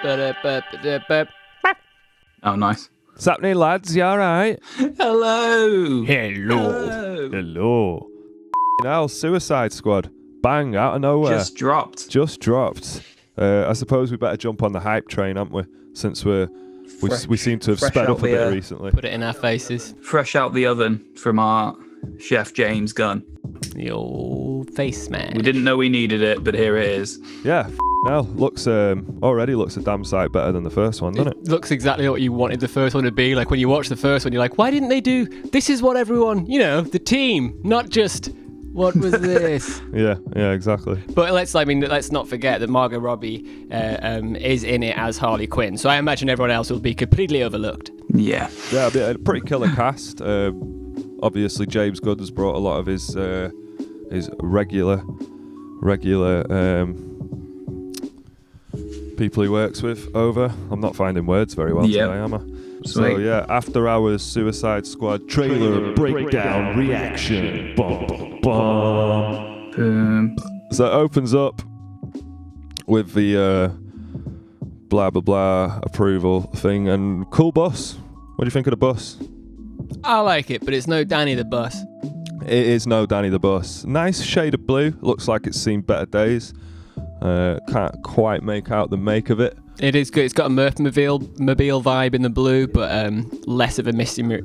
Oh, nice. What's happening, lads? You alright? Hello. Hello. Now, Suicide Squad. Bang, out of nowhere. Just dropped. I suppose we better jump on the hype train, haven't we? Since we seem to have sped up a bit recently. Put it in our faces. Fresh out the oven from our chef James Gunn. The old face man. We didn't know we needed it, but here it is. Yeah, now already looks a damn sight better than the first one, doesn't it? Looks exactly what you wanted the first one to be. Like when you watch the first one, you're like, why didn't they do? This is what everyone, the team, not just. What was this? yeah, exactly. But let's not forget that Margot Robbie is in it as Harley Quinn. So I imagine everyone else will be completely overlooked. Yeah, a pretty killer cast. Obviously, James Gunn has brought a lot of his regular people he works with over. I'm not finding words very well today, am I? Sweet. So yeah, After Hours Suicide Squad trailer breakdown reaction. Bum, bum, bum. So it opens up with the blah blah blah approval thing and cool bus. What do you think of the bus? I like it, but it's no Danny the Bus. It is no Danny the Bus. Nice shade of blue. Looks like it's seen better days. Can't quite make out the make of it. It is good. It's got a Murph-mobile vibe in the blue, but less of a mystery.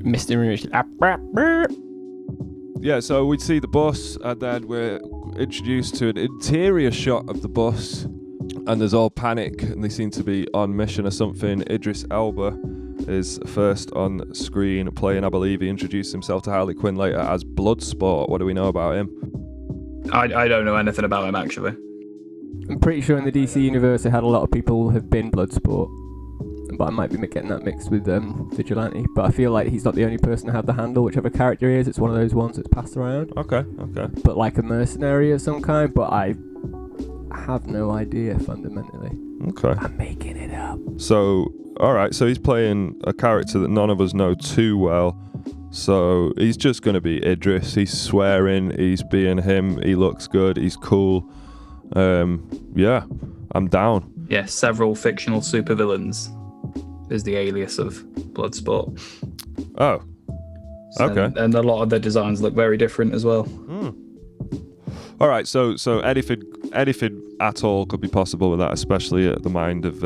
Yeah, so we see the bus, and then we're introduced to an interior shot of the bus, and there's all panic, and they seem to be on mission or something. Idris Elba is first on screen playing, I believe he introduced himself to Harley Quinn later as Bloodsport. What do we know about him? I don't know anything about him, actually. I'm pretty sure in the DC universe it had a lot of people have been Bloodsport, but I might be getting that mixed with Vigilante. But I feel like he's not the only person to have the handle, whichever character he is. It's one of those ones that's passed around. Okay. But like a mercenary of some kind, but I have no idea fundamentally. Okay. I'm making it up. So, alright, so he's playing a character that none of us know too well. So he's just going to be Idris. He's swearing, he's being him, he looks good, he's cool. Yeah, I'm down. Yeah, several fictional supervillains is the alias of Bloodsport. Oh, okay. And a lot of their designs look very different as well. All right, so anything at all could be possible with that, especially at the mind of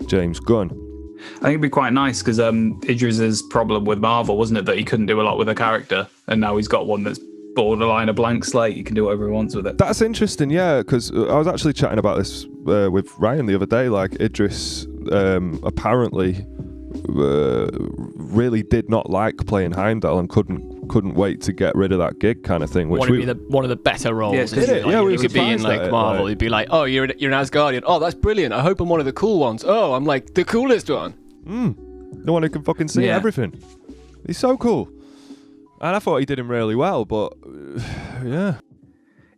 James Gunn. I think it'd be quite nice because Idris's problem with Marvel, wasn't it, that he couldn't do a lot with a character, and now he's got one that's borderline a blank slate. He can do whatever he wants with it. That's interesting, yeah, because I was actually chatting about this with Ryan the other day. Like Idris apparently really did not like playing Heimdall and couldn't wait to get rid of that gig kind of thing. Which would be one of the better roles. Yeah, isn't it? we you could be in like Marvel. You'd be like, oh, you're an Asgardian. Oh, that's brilliant. I hope I'm one of the cool ones. Oh, I'm like the coolest one. The one who can fucking see everything. He's so cool. And I thought he did him really well, but yeah.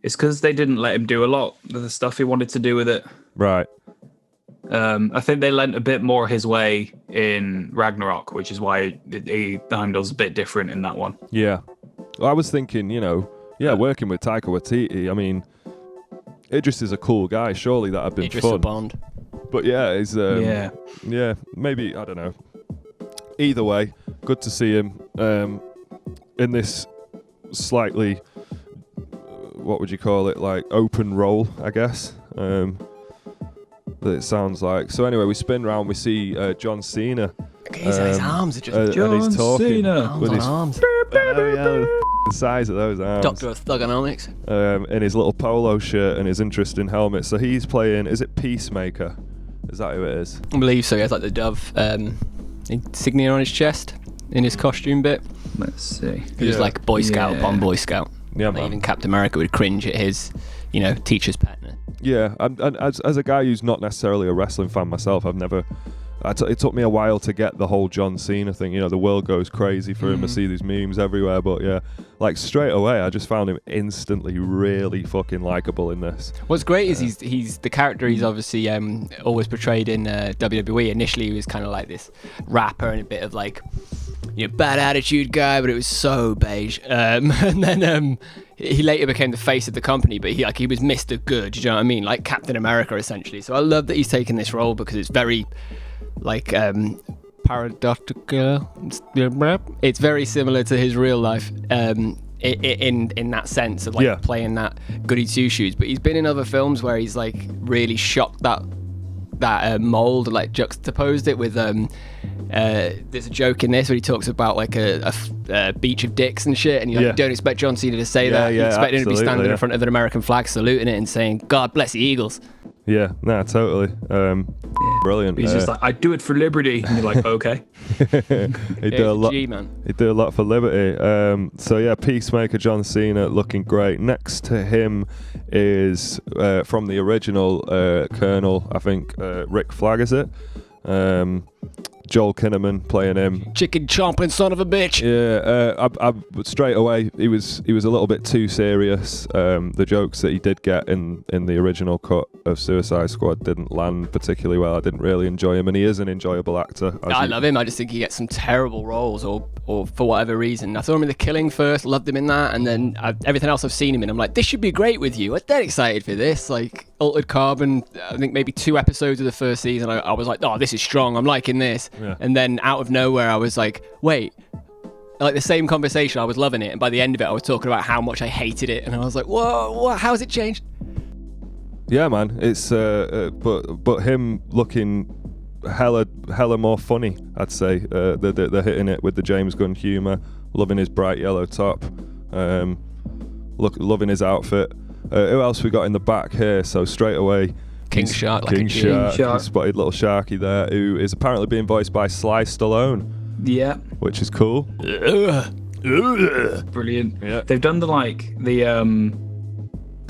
It's because they didn't let him do a lot of the stuff he wanted to do with it. Right. I think they lent a bit more his way in Ragnarok, which is why Heimdall's a bit different in that one. Yeah. I was thinking, working with Taika Waititi, I mean, Idris is a cool guy. Surely that'd have been Idris fun. Bond. But yeah, he's maybe, I don't know. Either way, good to see him in this slightly, what would you call it, like open role, I guess, that it sounds like. So anyway, we spin round, we see John Cena. His arms are just John and he's talking Cena. with his arms. the size of those arms. Doctor of Thugonomics. In his little polo shirt and his interesting helmet. So he's playing, is it Peacemaker? Is that who it is? I believe so. He has like the dove insignia on his chest in his costume bit. Let's see. He was like Boy Scout upon Boy Scout. Yeah, like even Captain America would cringe at his, teacher's pet. Yeah, and as a guy who's not necessarily a wrestling fan myself, I've never... it took me a while to get the whole John Cena thing. The world goes crazy for him. I see these memes everywhere, but yeah, like straight away, I just found him instantly really fucking likable in this. What's great is he's the character he's obviously always portrayed in WWE. Initially, he was kind of like this rapper and a bit of like bad attitude guy, but it was so beige. And then he later became the face of the company, but he was Mr. Good, you know what I mean? Like Captain America, essentially. So I love that he's taken this role because it's very, like, paradoxical. It's very similar to his real life. In that sense of like playing that goody two shoes, but he's been in other films where he's like really shocked that mold, like juxtaposed it with there's a joke in this where he talks about like a beach of dicks and shit, and you don't expect John Cena to say that. You expect him to be standing in front of an American flag saluting it and saying "God bless the Eagles." Yeah, no, totally. Brilliant. He's just like, I do it for liberty. And you're like, okay. He did a lot. He did a lot for liberty. So yeah, Peacemaker, John Cena, looking great. Next to him is from the original Colonel, I think Rick Flag, is it? Joel Kinnaman playing him. Chicken chomping son of a bitch. Yeah, I straight away he was a little bit too serious. The jokes that he did get in the original cut of Suicide Squad didn't land particularly well. I didn't really enjoy him, and he is an enjoyable actor. I love him. I just think he gets some terrible roles, or for whatever reason. I saw him in The Killing first, loved him in that, and then everything else I've seen him in, I'm like, this should be great with you. I'm dead excited for this. Like Altered Carbon, I think maybe 2 episodes of the first season, I was like, oh, this is strong. I'm liking this. Yeah. And then out of nowhere, I was like, wait, like the same conversation, I was loving it. And by the end of it, I was talking about how much I hated it. And I was like, whoa, how has it changed? Yeah, man. It's, but him looking hella more funny, I'd say. They're hitting it with the James Gunn humour, loving his bright yellow top, loving his outfit. Who else we got in the back here? So straight away, King Shark. King Shark. Spotted little Sharky there, who is apparently being voiced by Sly Stallone. Yeah, which is cool. Brilliant. Yeah. They've done the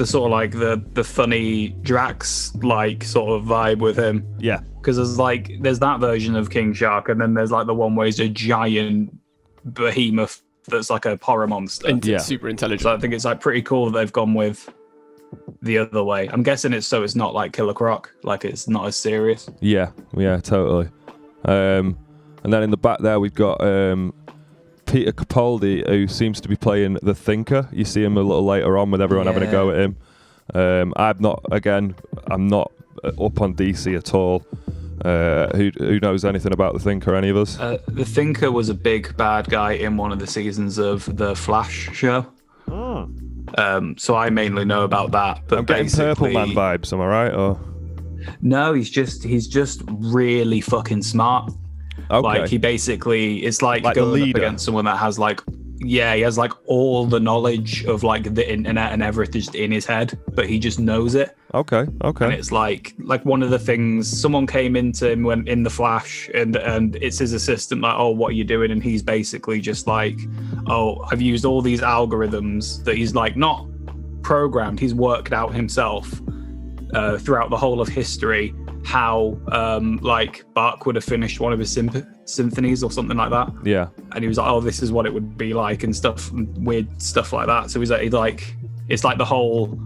sort of like the funny Drax like sort of vibe with him. Yeah, because there's that version of King Shark, and then there's like the one where he's a giant behemoth that's like a horror monster. And super intelligent. So I think it's like pretty cool that they've gone with the other way. I'm guessing it's not like Killer Croc, like it's not as serious. Yeah, totally. And then in the back there we've got Peter Capaldi, who seems to be playing the Thinker. You see him a little later on with everyone having a go at him. I'm not up on DC at all. Who knows anything about the Thinker? Any of us? The Thinker was a big bad guy in one of the seasons of the Flash show. Oh. So I mainly know about that. But I'm getting Purple Man vibes. Am I right? Or no, he's just really fucking smart. Okay. Like he basically, it's like going up against someone that has he has like all the knowledge of like the internet and everything just in his head, but he just knows it. Okay. And it's like one of the things, someone came into him when in the Flash, and it's his assistant, like, oh, what are you doing? And he's basically just like, oh, I've used all these algorithms that he's like not programmed, he's worked out himself throughout the whole of history, how like Bach would have finished one of his symphonies or something like that. Yeah. And he was like, oh, this is what it would be like, and stuff, weird stuff like that. So he's like it's like the whole,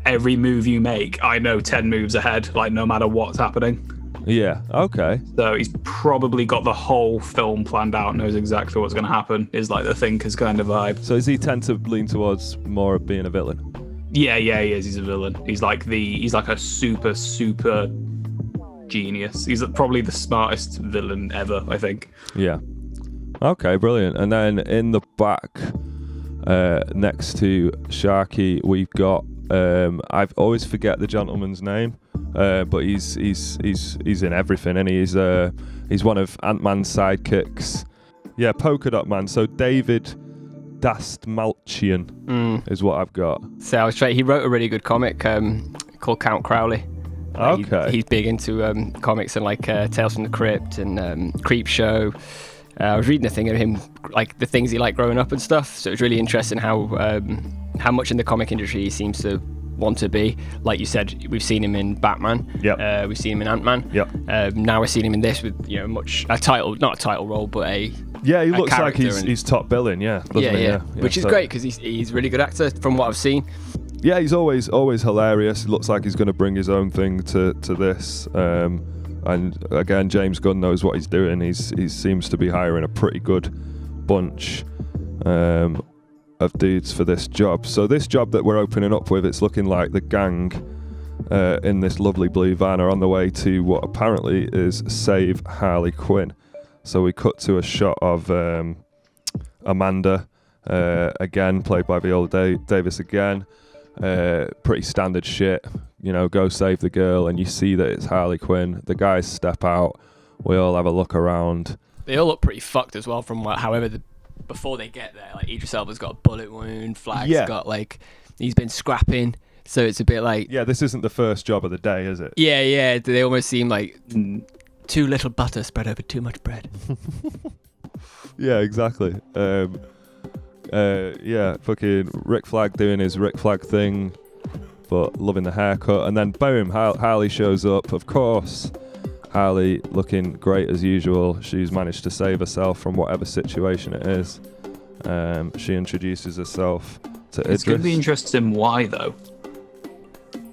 every move you make, I know 10 moves ahead, like no matter what's happening. Yeah, okay. So he's probably got the whole film planned out, knows exactly what's going to happen, is like the Thinker's kind of vibe. So does he tend to lean towards more of being a villain? Yeah, he is. He's a villain. He's like a super genius. He's probably the smartest villain ever, I think. Yeah. Okay, brilliant. And then in the back, next to Sharky, we've got I always forget the gentleman's name, but he's in everything, and he's one of Ant-Man's sidekicks. Yeah, Polka Dot Man. So David Dastmalchian is what I've got. So I was trying. He wrote a really good comic called Count Crowley. Okay. He's big into comics and like Tales from the Crypt and Creep Show. I was reading a thing of him, like the things he liked growing up and stuff. So it was really interesting how much in the comic industry he seems to want to be. Like you said, we've seen him in Batman. Yeah. We've seen him in Ant-Man. Yeah. Now we're seeing him in this with not a title role, but a. Yeah, he looks like he's top billing. Yeah. Yeah. Which is great because he's a really good actor from what I've seen. Yeah, he's always hilarious. It looks like he's going to bring his own thing to this. And again, James Gunn knows what he's doing. He seems to be hiring a pretty good bunch of dudes for this job. So this job that we're opening up with, it's looking like the gang in this lovely blue van are on the way to what apparently is save Harley Quinn. So we cut to a shot of Amanda, again, played by Viola Davis again. Pretty standard shit, go save the girl, and you see that it's Harley Quinn. The guys step out. We all have a look around. They all look pretty fucked as well from before they get there. Like Idris Elba's got a bullet wound, Flag's got he's been scrapping, so it's a bit like... Yeah, this isn't the first job of the day, is it? Yeah, they almost seem like too little butter spread over too much bread. Yeah, exactly. Fucking Rick Flag doing his Rick Flag thing, but loving the haircut. And then boom, Harley shows up. Of course, Harley looking great as usual. She's managed to save herself from whatever situation it is. She introduces herself to Idris. It's going to be interesting why, though.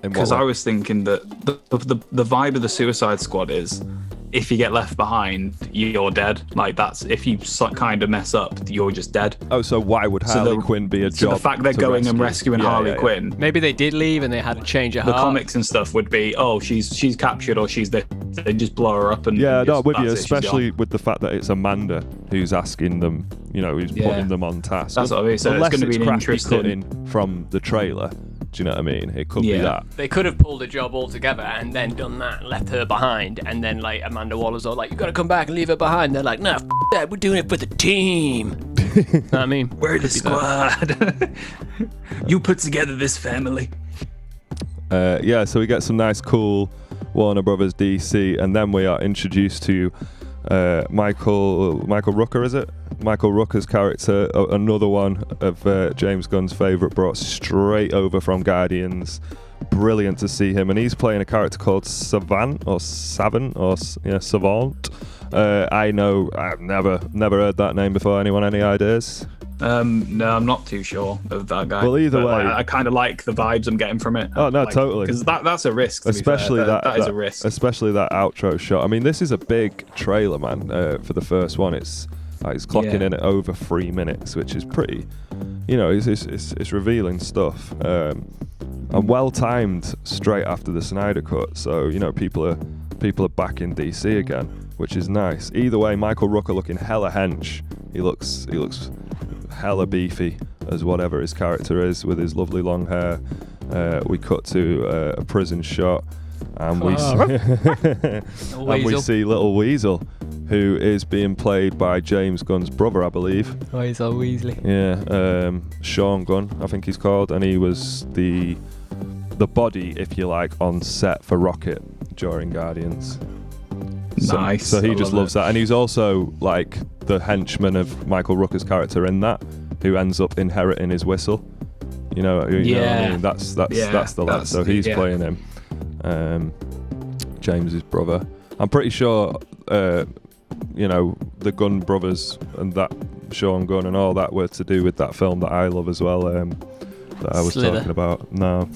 Because I was thinking that the vibe of the Suicide Squad is, if you get left behind, you're dead. Like, that's, if you kind of mess up, you're just dead. Oh, so why would Harley Quinn be a job? So the fact they're going and rescuing Harley Quinn. Maybe they did leave and they had to change her heart. The comics and stuff would be, she's captured or she's this. They just blow her up and... Yeah, no, with you, especially with the fact that it's Amanda who's asking them, who's putting them on task. That's what I mean. So unless it's going to be an interesting... cutting from the trailer. Do you know what I mean? It could be that. They could have pulled a job altogether and then done that, left her behind, and then Amanda Waller's all like, you gotta come back and leave her behind. They're like, no, that, we're doing it for the team. Know what I mean? We're the squad. You put together this family. So we get some nice, cool Warner Brothers DC, and then we are introduced to Michael Rooker, is it? Michael Rooker's character, another one of James Gunn's favourite, brought straight over from Guardians. Brilliant to see him, and he's playing a character called Savant. I know, I've never heard that name before. Anyone any ideas? No, I'm not too sure of that guy. Well, either way, I kind of like the vibes I'm getting from it. Oh no, totally. Because that's a risk. Especially that is a risk. Especially that outro shot. I mean, this is a big trailer, man. For the first one, it's clocking in at over 3 minutes, which is pretty. It's revealing stuff. And well timed straight after the Snyder Cut. So people are back in DC again, which is nice. Either way, Michael Rooker looking hella hench. He looks hella beefy as whatever his character is, with his lovely long hair. We cut to a prison shot, and we see Little Weasel, who is being played by James Gunn's brother, I believe. Oh, he's all Weasley. Yeah, Sean Gunn, I think he's called, and he was the body, if you like, on set for Rocket during Guardians. Nice. So he just loves that, and he's also like the henchman of Michael Rooker's character in that, who ends up inheriting his whistle. You know what I mean? That's the lad. So he's playing him. James's brother. I'm pretty sure the Gunn brothers and that Sean Gunn and all that were to do with that film that I love as well. That I was talking about. No,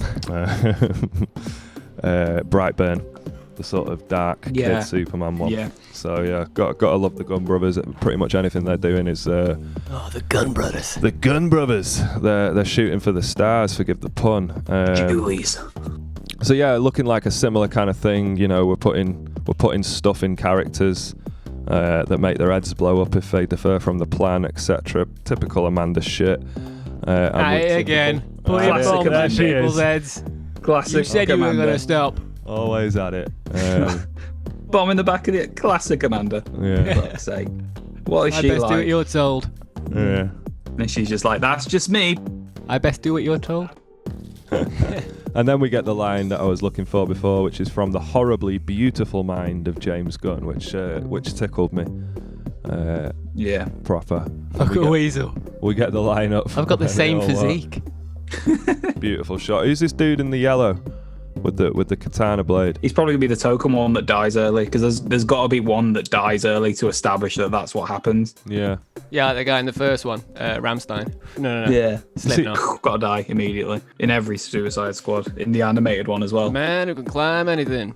Brightburn. The sort of dark kid Superman one. Yeah. So gotta love the Gunn brothers. Pretty much anything they're doing is the Gunn brothers. The Gunn brothers. They're shooting for the stars. Forgive the pun. Jeez. So looking like a similar kind of thing. We're putting stuff in characters that make their heads blow up if they differ from the plan, etc. Typical Amanda shit. Again, putting bombs in people's heads. Classic. You said you were gonna stop. Always at it. Bomb in the back of the classic Amanda. Yeah. Let's say. What is I she best like? do what you're told. Yeah. And she's just like, that's just me. I best do what you're told. And then we get the line that I was looking for before, which is from the horribly beautiful mind of James Gunn, which tickled me. Proper. Look at Weasel. We get the line up. I've got the same physique. Beautiful shot. Who's this dude in the yellow with the katana blade? He's probably gonna be the token one that dies early, because there's got to be one that dies early to establish that that's what happens. Yeah, the guy in the first one, Ramstein. No. Yeah, Slipknot. Gotta die immediately in every Suicide Squad, in the animated one as well. Man who can climb anything.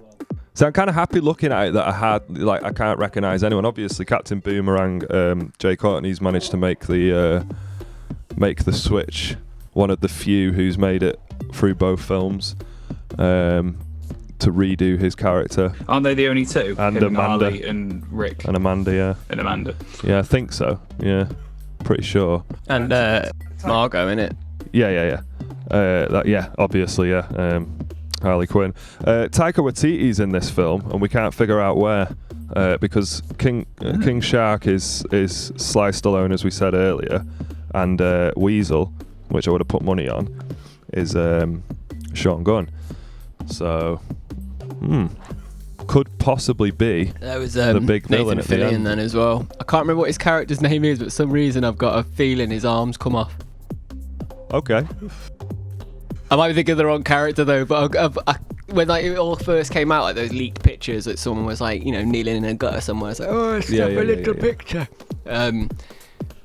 So I'm kind of happy looking at it that I can't recognise anyone. Obviously, Captain Boomerang, Jay Courtney's managed to make the switch. One of the few who's made it through both films to redo his character. Aren't they the only two? And Amanda. Harley and Rick. And Amanda, yeah. And Amanda. Yeah, I think so. Yeah, pretty sure. And Margot, innit? Yeah. Obviously, yeah. Harley Quinn. Taika Waititi's in this film, and we can't figure out where because King Shark is Sly Stallone, as we said earlier, and Weasel, which I would have put money on, is Sean Gunn. So, could possibly be there was the big villain Nathan at the Fillion end. then as well. I can't remember what his character's name is, but for some reason I've got a feeling his arms come off. Okay. I might be thinking of the wrong character though, but when it all first came out, like those leaked pictures that someone was like, kneeling in a gutter somewhere, it's like, oh, snap a little picture.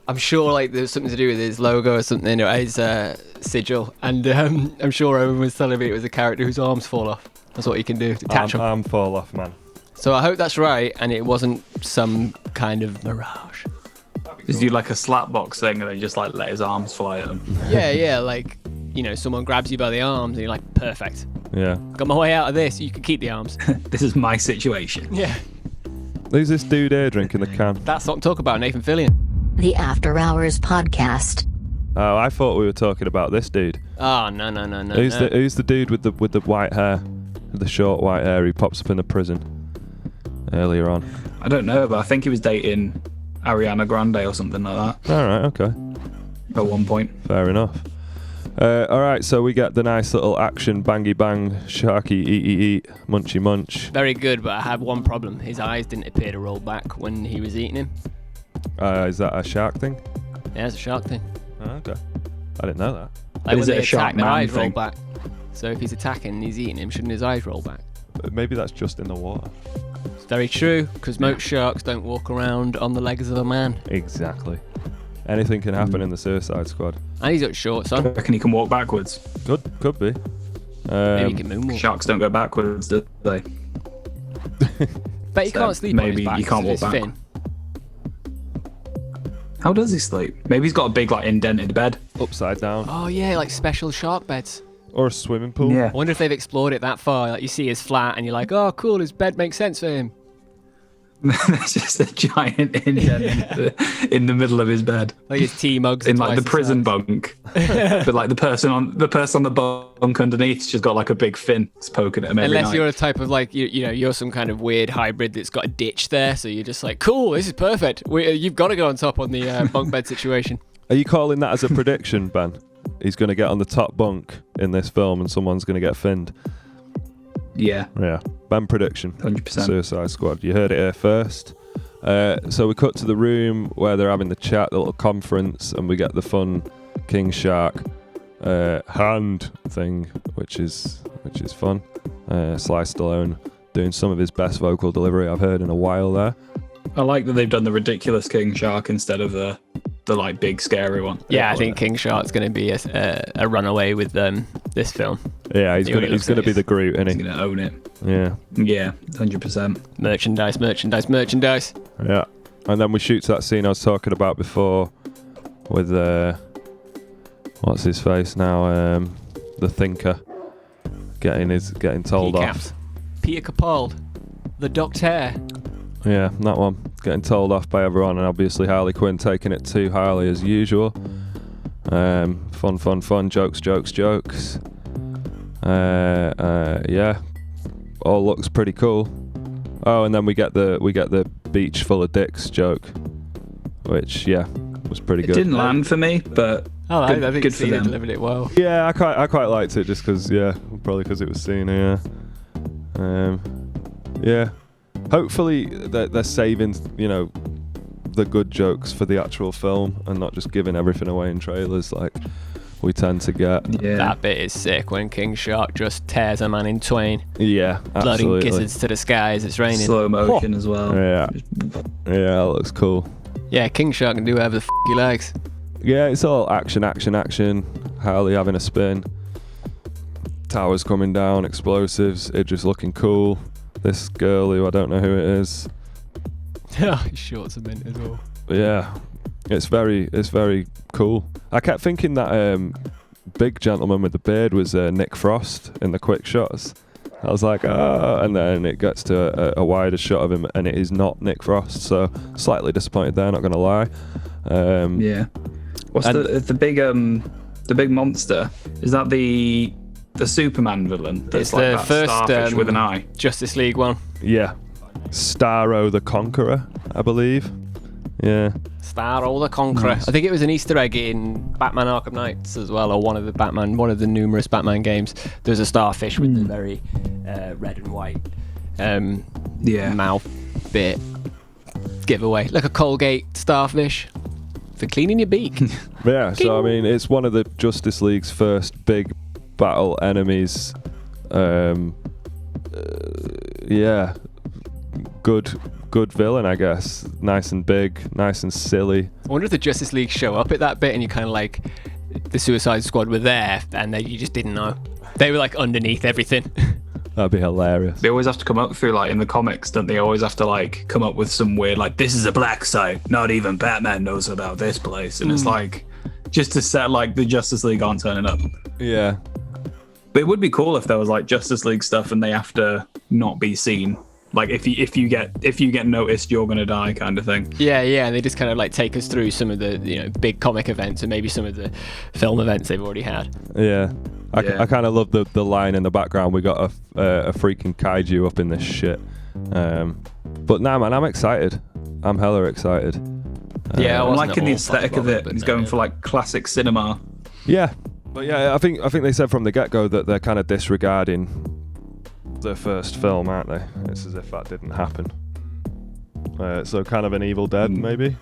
I'm sure like there's something to do with his logo or something, or his sigil, and I'm sure Owen was telling me it was a character whose arms fall off. That's what you can do to catch them. Arm fall off, man. So I hope that's right, and it wasn't some kind of mirage. Just do like a slapbox thing, and then just like let his arms fly at him. Yeah, like someone grabs you by the arms, and you're like, perfect. Yeah. Got my way out of this. You can keep the arms. This is my situation. Yeah. Who's this dude here drinking the can? That's what I'm talking about, Nathan Fillion. The After Hours Podcast. Oh, I thought we were talking about this dude. Oh, no. Who's the dude with the white hair, with the short white hair? He pops up in the prison earlier on. I don't know, but I think he was dating Ariana Grande or something like that. All right, okay. At one point. Fair enough. All right, so we get the nice little action, bangy bang, sharky, eat, munchy munch. Very good, but I have one problem. His eyes didn't appear to roll back when he was eating him. Is that a shark thing? Yeah, it's a shark thing. Oh, okay. I didn't know that. Like Is when it they a shark attack, their man eyes roll thing? back. So if he's attacking and he's eating him, shouldn't his eyes roll back? Maybe that's just in the water. It's very true, because most sharks don't walk around on the legs of a man. Exactly. Anything can happen in the Suicide Squad. And he's got shorts I on. reckon he can walk backwards. Could be. Maybe he can moonwalk. Sharks don't go backwards, do they? But he So can't sleep on his maybe back. he can't walk because of his back. fin. How does he sleep? Maybe he's got a big, like, indented bed. Upside down. Oh yeah, like special shark beds. Or a swimming pool. I wonder if they've explored it that far. Like you see his flat and you're like, oh cool, his bed makes sense for him. There's just a giant indent in the middle of his bed. Like his tea mugs In are like the twice prison size. bunk. But like the person on the bunk underneath's just got like a big fin that's poking at him every Unless night. you're a type of like you're some kind of weird hybrid that's got a ditch there, so you're just like, cool, this is perfect. You've got to go on top on the bunk bed situation. Are you calling that as a prediction, Ben? He's going to get on the top bunk in this film and someone's going to get finned. Yeah, Yeah. Ben prediction. 100%. Suicide Squad. You heard it here first. So we cut to the room where they're having the chat, the little conference, and we get the fun King Shark hand thing, which is fun. Sly Stallone doing some of his best vocal delivery I've heard in a while there. I like that they've done the ridiculous King Shark instead of the like big scary one. Yeah, I think King Shark's going to be a runaway with this film. Yeah, he's Yeah, gonna be the Groot, isn't He's he? gonna own it. Yeah, Yeah, 100%. Merchandise. yeah. And then we shoot to that scene I was talking about before with what's his face now? The Thinker getting told off. Peter Capaldi, the Doctor. Yeah, that one. Getting told off by everyone, and obviously Harley Quinn taking it too highly as usual. Fun. Jokes. Yeah, all looks pretty cool. Oh, and then we get the beach full of dicks joke, which was pretty It good. didn't land for me, but I think good for Cena them. delivered it well. Yeah, I quite liked it just because probably because it was Cena. Yeah. Hopefully they're saving the good jokes for the actual film and not just giving everything away in trailers like we tend to get. yeah. That bit is sick when King Shark just tears a man in twain, Yeah, blooding absolutely. gizzards to the sky as it's raining. Slow motion as well. Yeah, that looks cool. Yeah, King Shark can do whatever the he likes. Yeah, it's all action. Harley having a spin. Towers coming down, explosives. It just looking cool. this girl who I don't know who it is. His shorts are mint as well. Yeah, it's very cool. I kept thinking that big gentleman with the beard was Nick Frost in the quick shots. I was like, and then it gets to a wider shot of him, and it is not Nick Frost. So slightly disappointed there, not gonna lie. Yeah. What's the big monster? Is that the Superman villain? That's It's like the that first starfish with an eye. Justice League one. Yeah, Starro the Conqueror, I believe. Yeah. Starro the Conqueror. Nice. I think it was an Easter egg in Batman Arkham Knights as well, or one of the numerous Batman games. There's a starfish with the very red and white mouth bit giveaway, like a Colgate starfish for cleaning your beak. Yeah, so I mean, it's one of the Justice League's first big battle enemies. Yeah, good villain, I guess. Nice and big, nice and silly. I wonder if the Justice League show up at that bit and you kind of like the Suicide Squad were there and you just didn't know. They were like underneath everything. That'd be hilarious. They always have to come up through, like in the comics, don't they? Always have to like come up with some weird, like, this is a black site. Not even Batman knows about this place. And it's like, just to set like the Justice League aren't turning up. Yeah. But it would be cool if there was like Justice League stuff and they have to not be seen. Like if you get noticed, you're gonna die, kind of thing. Yeah, and they just kind of like take us through some of the big comic events and maybe some of the film events they've already had. Yeah. I kind of love the line in the background. We got a freaking kaiju up in this shit. But nah, man, I'm excited. I'm hella excited. Yeah, I'm liking the aesthetic of it. He's going for like classic cinema. Yeah, but yeah, I think they said from the get-go that they're kind of disregarding the first film, aren't they? It's as if that didn't happen. So kind of an Evil Dead, maybe.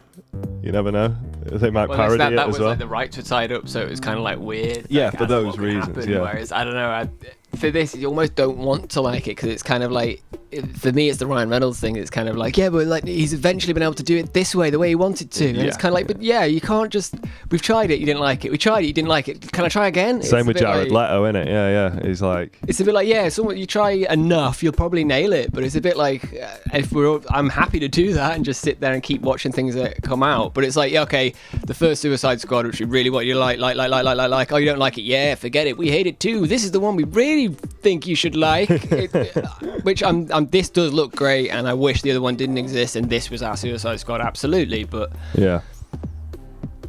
You never know. They might parody it that as was well. Like the rights were tied up, so it was kind of like weird. Yeah, like, for those reasons. Happen, yeah. Whereas I don't know. For this, you almost don't want to like it because it's kind of like, for me, it's the Ryan Reynolds thing. It's kind of like, yeah, but like he's eventually been able to do it this way, the way he wanted to. And it's kind of like, but yeah, you can't just. We've tried it, you didn't like it. We tried it, you didn't like it. Can I try again? Same with Jared Leto, innit? Yeah. He's like. It's a bit like, yeah, so you try enough, you'll probably nail it. But it's a bit like, I'm happy to do that and just sit there and keep watching things that come out. But it's like, yeah, okay, the first Suicide Squad, which we really want you like. Oh, you don't like it? Yeah, forget it. We hate it too. This is the one we really think you should like. Which this does look great, and I wish the other one didn't exist, and this was our Suicide Squad, absolutely. But yeah,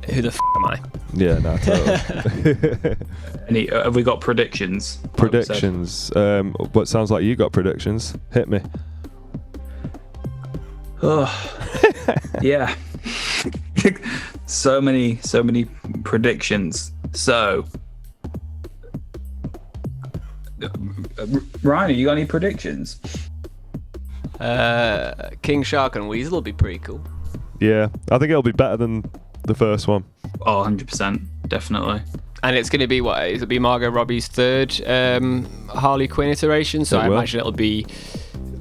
who the am I? Yeah, no, totally. Have we got predictions? Predictions. But sounds like you got predictions. Hit me. Oh, yeah. so many predictions. So, Ryan, you got any predictions? King Shark and Weasel will be pretty cool. Yeah, I think it'll be better than the first one. Oh, 100%, definitely. And it's going to be it'll be Margot Robbie's third Harley Quinn iteration, so I imagine it'll be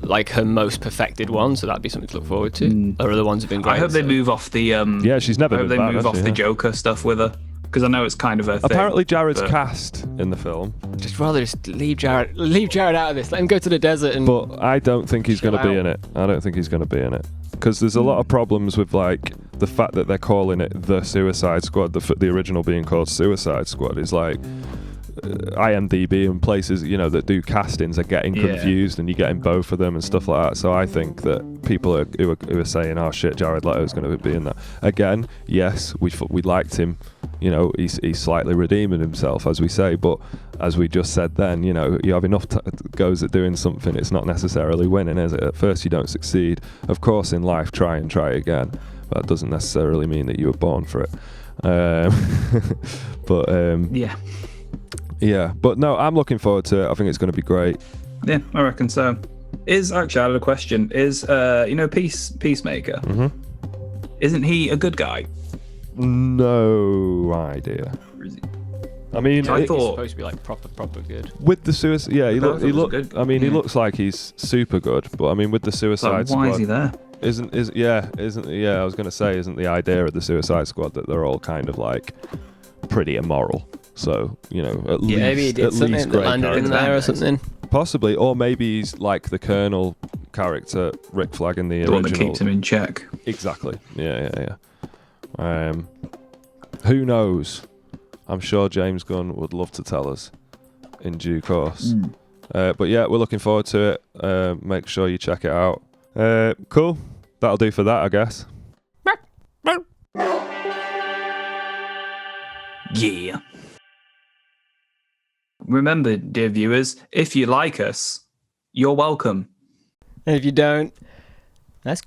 like her most perfected one, so that'd be something to look forward to. Her other ones have been great. I hope they move off the yeah, she's never. I hope been they back, move off she, the Joker stuff with her, because I know it's kind of a thing. Apparently, Jared's cast in the film. Just leave Jared out of this. Let him go to the desert and. But I don't think he's going to be in it. I don't think he's going to be in it because there's a lot of problems with like the fact that they're calling it the Suicide Squad. The original being called Suicide Squad is like. IMDb and places that do castings are getting confused, and you're getting both of them and stuff like that. So I think that people who are saying, "Oh shit, Jared Leto's going to be in that." Again, yes, we liked him. He's slightly redeeming himself, as we say. But as we just said, then you have enough goes at doing something. It's not necessarily winning, is it? At first, you don't succeed. Of course, in life, try again. But that doesn't necessarily mean that you were born for it. Yeah. Yeah, but no, I'm looking forward to it. I think it's going to be great. Yeah, I reckon so. Actually, I had a question. Peacemaker? Mm-hmm. Isn't he a good guy? No idea. I mean, I thought he's supposed to be like proper good. With the Suicide, yeah, he looks like he's super good. But I mean, with the Suicide Squad, why is he there? Isn't I was going to say, isn't the idea of the Suicide Squad that they're all kind of like pretty immoral? So at least maybe he did something that landed in there or something. Possibly, or maybe he's like the Colonel character, Rick Flag in the original. one that keeps him in check. Exactly. Yeah. Who knows? I'm sure James Gunn would love to tell us in due course. But yeah, we're looking forward to it. Make sure you check it out. Cool. That'll do for that, I guess. Yeah. Remember, dear viewers, if you like us, you're welcome. And if you don't,